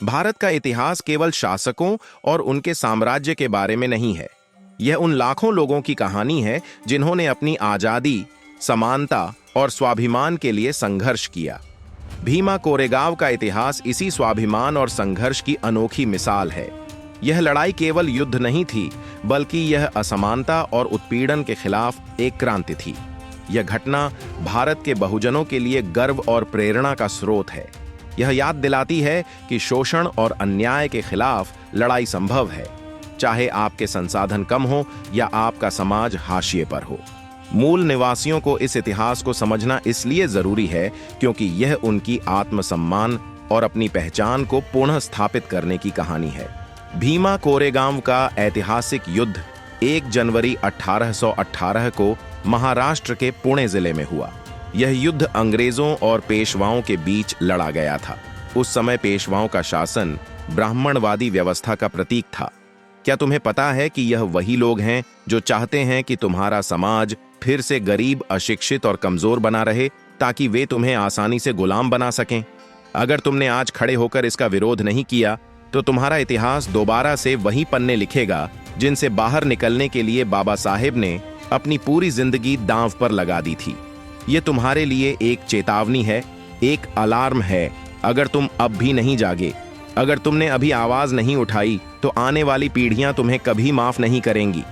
भारत का इतिहास केवल शासकों और उनके साम्राज्य के बारे में नहीं है। यह उन लाखों लोगों की कहानी है जिन्होंने अपनी आजादी, समानता और स्वाभिमान के लिए संघर्ष किया। भीमा कोरेगांव का इतिहास इसी स्वाभिमान और संघर्ष की अनोखी मिसाल है। यह लड़ाई केवल युद्ध नहीं थी, बल्कि यह असमानता और उत्पीड़न के खिलाफ एक क्रांति थी। यह घटना भारत के बहुजनों के लिए गर्व और प्रेरणा का स्रोत है। यह याद दिलाती है कि शोषण और अन्याय के खिलाफ लड़ाई संभव है, चाहे आपके संसाधन कम हो या आपका समाज हाशिए पर हो। मूल निवासियों को इस इतिहास को समझना इसलिए जरूरी है क्योंकि यह उनकी आत्मसम्मान और अपनी पहचान को पुनः स्थापित करने की कहानी है। भीमा कोरेगांव का ऐतिहासिक युद्ध 1 जनवरी 1818 को महाराष्ट्र के पुणे जिले में हुआ। यह युद्ध अंग्रेजों और पेशवाओं के बीच लड़ा गया था। उस समय पेशवाओं का शासन ब्राह्मणवादी व्यवस्था का प्रतीक था। क्या तुम्हें पता है कि यह वही लोग हैं जो चाहते हैं कि तुम्हारा समाज फिर से गरीब, अशिक्षित और कमजोर बना रहे ताकि वे तुम्हें आसानी से गुलाम बना सकें? अगर तुमने आज खड़े होकर इसका विरोध नहीं किया तो तुम्हारा इतिहास दोबारा से वही पन्ने लिखेगा जिनसे बाहर निकलने के लिए बाबा साहेब ने अपनी पूरी जिंदगी दांव पर लगा दी थी। ये तुम्हारे लिए एक चेतावनी है, एक अलार्म है। अगर तुम अब भी नहीं जागे, अगर तुमने अभी आवाज नहीं उठाई, तो आने वाली पीढ़ियां तुम्हें कभी माफ नहीं करेंगी।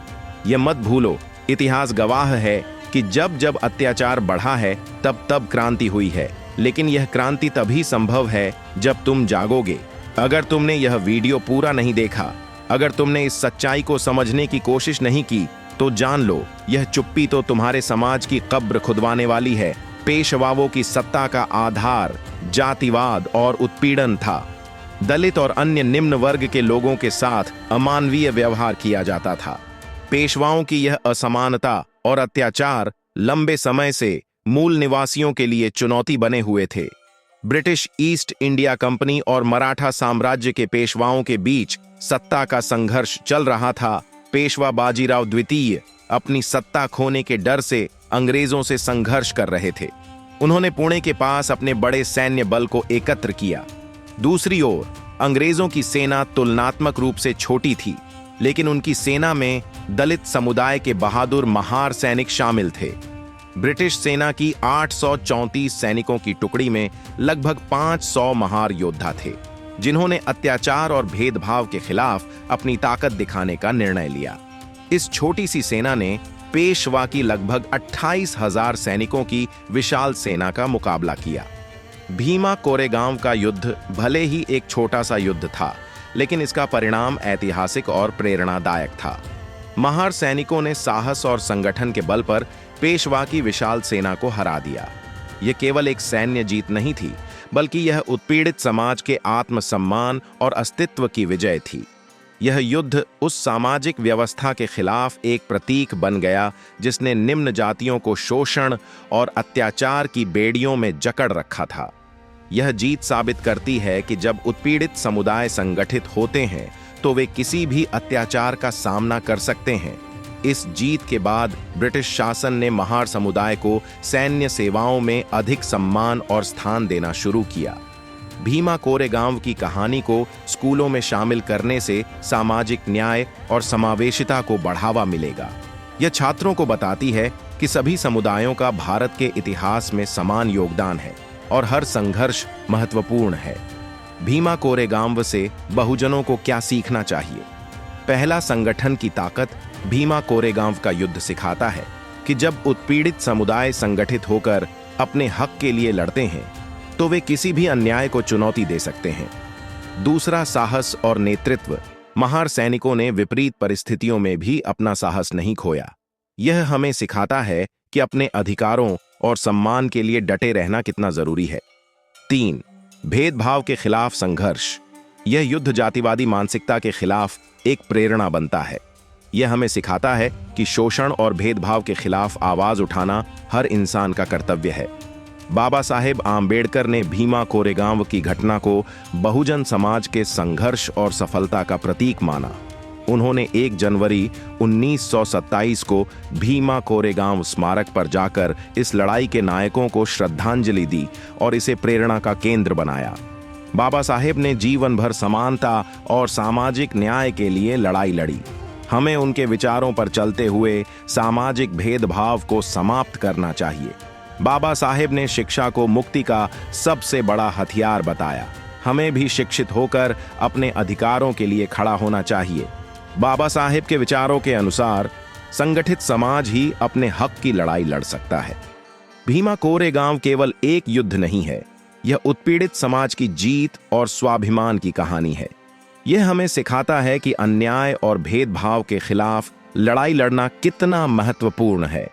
ये मत भूलो, इतिहास गवाह है कि जब जब अत्याचार बढ़ा है तब तब क्रांति हुई है, लेकिन यह क्रांति तभी संभव है जब तुम जागोगे। अगर तुमने यह वीडियो पूरा नहीं देखा, अगर तुमने इस सच्चाई को समझने की कोशिश नहीं की, तो जान लो, यह चुप्पी तो तुम्हारे समाज की कब्र खुदवाने वाली है। पेशवाओं की सत्ता का आधार जातिवाद और उत्पीड़न था। दलित और अन्य निम्न वर्ग के लोगों के साथ अमानवीय व्यवहार किया जाता था। पेशवाओं की यह असमानता और अत्याचार लंबे समय से मूल निवासियों के लिए चुनौती बने हुए थे। ब्रिटिश ईस्ट इंडिया कंपनी और मराठा साम्राज्य के पेशवाओं के बीच सत्ता का संघर्ष चल रहा था। पेशवा बाजीराव द्वितीय अपनी सत्ता खोने के डर से अंग्रेजों से संघर्ष कर रहे थे। उन्होंने पुणे के पास अपने बड़े सैन्य बल को एकत्र किया। दूसरी ओर अंग्रेजों की सेना तुलनात्मक रूप से छोटी थी, लेकिन उनकी सेना में दलित समुदाय के बहादुर महार सैनिक शामिल थे। ब्रिटिश सेना की 834 सैनिकों की टुकड़ी में लगभग 500 महार योद्धा थे, जिन्होंने अत्याचार और भेदभाव के खिलाफ अपनी ताकत दिखाने का निर्णय लिया। इस छोटी सी सेना ने पेशवा की लगभग 28,000 सैनिकों की विशाल सेना का मुकाबला किया। भीमा कोरेगांव का युद्ध भले ही एक छोटा सा युद्ध था, लेकिन इसका परिणाम ऐतिहासिक और प्रेरणादायक था। महार सैनिकों ने साहस और संगठन के बल पर पेशवा की विशाल सेना को हरा दिया। यह केवल एक सैन्य जीत नहीं थी, बल्कि यह उत्पीड़ित समाज के आत्मसम्मान और अस्तित्व की विजय थी। यह युद्ध उस सामाजिक व्यवस्था के खिलाफ एक प्रतीक बन गया जिसने निम्न जातियों को शोषण और अत्याचार की बेड़ियों में जकड़ रखा था। यह जीत साबित करती है कि जब उत्पीड़ित समुदाय संगठित होते हैं तो वे किसी भी अत्याचार का सामना कर सकते हैं। इस जीत के बाद ब्रिटिश शासन ने महार समुदाय को सैन्य सेवाओं में अधिक सम्मान और स्थान देना शुरू किया। भीमा कोरेगांव की कहानी को स्कूलों में शामिल करने से सामाजिक न्याय और समावेशिता को बढ़ावा मिलेगा। यह छात्रों को बताती है कि सभी समुदायों का भारत के इतिहास में समान योगदान है और हर संघर्ष महत्वपूर्ण है। भीमा कोरेगांव से बहुजनों को क्या सीखना चाहिए? पहला, संगठन की ताकत। भीमा कोरेगांव का युद्ध सिखाता है कि जब उत्पीड़ित समुदाय संगठित होकर अपने हक के लिए लड़ते हैं तो वे किसी भी अन्याय को चुनौती दे सकते हैं। दूसरा, साहस और नेतृत्व। महार सैनिकों ने विपरीत परिस्थितियों में भी अपना साहस नहीं खोया। यह हमें सिखाता है कि अपने अधिकारों और सम्मान के लिए डटे रहना कितना जरूरी है। 3, भेदभाव के खिलाफ संघर्ष। यह युद्ध जातिवादी मानसिकता के खिलाफ एक प्रेरणा बनता है। यह हमें सिखाता है कि शोषण और भेदभाव के खिलाफ आवाज उठाना हर इंसान का कर्तव्य है। बाबा साहेब आम्बेडकर ने भीमा कोरेगांव की घटना को बहुजन समाज के संघर्ष और सफलता का प्रतीक माना। उन्होंने 1 जनवरी 1927 को भीमा कोरेगांव स्मारक पर जाकर इस लड़ाई के नायकों को श्रद्धांजलि दी और इसे प्रेरणा का केंद्र बनाया। बाबा साहेब ने जीवन भर समानता और सामाजिक न्याय के लिए लड़ाई लड़ी। हमें उनके विचारों पर चलते हुए सामाजिक भेदभाव को समाप्त करना चाहिए। बाबा साहेब ने शिक्षा को मुक्ति का सबसे बड़ा हथियार बताया। हमें भी शिक्षित होकर अपने अधिकारों के लिए खड़ा होना चाहिए। बाबा साहेब के विचारों के अनुसार संगठित समाज ही अपने हक की लड़ाई लड़ सकता है। भीमा कोरेगांव केवल एक युद्ध नहीं है, यह उत्पीड़ित समाज की जीत और स्वाभिमान की कहानी है। यह हमें सिखाता है कि अन्याय और भेदभाव के खिलाफ लड़ाई लड़ना कितना महत्वपूर्ण है।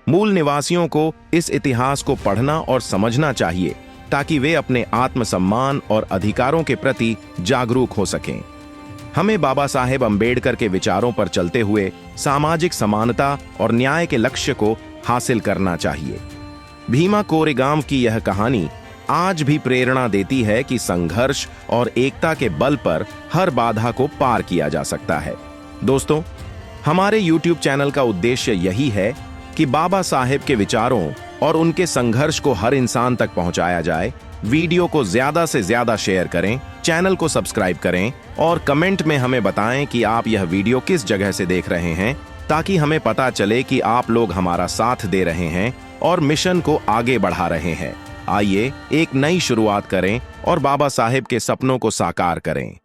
मूल निवासियों को इस इतिहास को पढ़ना और समझना चाहिए ताकि वे अपने आत्मसम्मान और अधिकारों के प्रति जागरूक हो सकें। हमें बाबा साहेब अंबेडकर के विचारों पर चलते हुए सामाजिक समानता और न्याय के लक्ष्य को हासिल करना चाहिए। भीमा कोरेगांव की यह कहानी आज भी प्रेरणा देती है कि संघर्ष और एकता के बल पर हर बाधा को पार किया जा सकता है। दोस्तों, हमारे YouTube चैनल का उद्देश्य यही है कि बाबा साहेब के विचारों और उनके संघर्ष को हर इंसान तक पहुंचाया जाए। वीडियो को ज्यादा से ज्यादा शेयर करें, चैनल को सब्सक्राइब करें और कमेंट में हमें बताएं कि आप यह वीडियो किस जगह से देख रहे हैं, ताकि हमें पता चले कि आप लोग हमारा साथ दे रहे हैं और मिशन को आगे बढ़ा रहे हैं। आइए एक नई शुरुआत करें और बाबा साहेब के सपनों को साकार करें।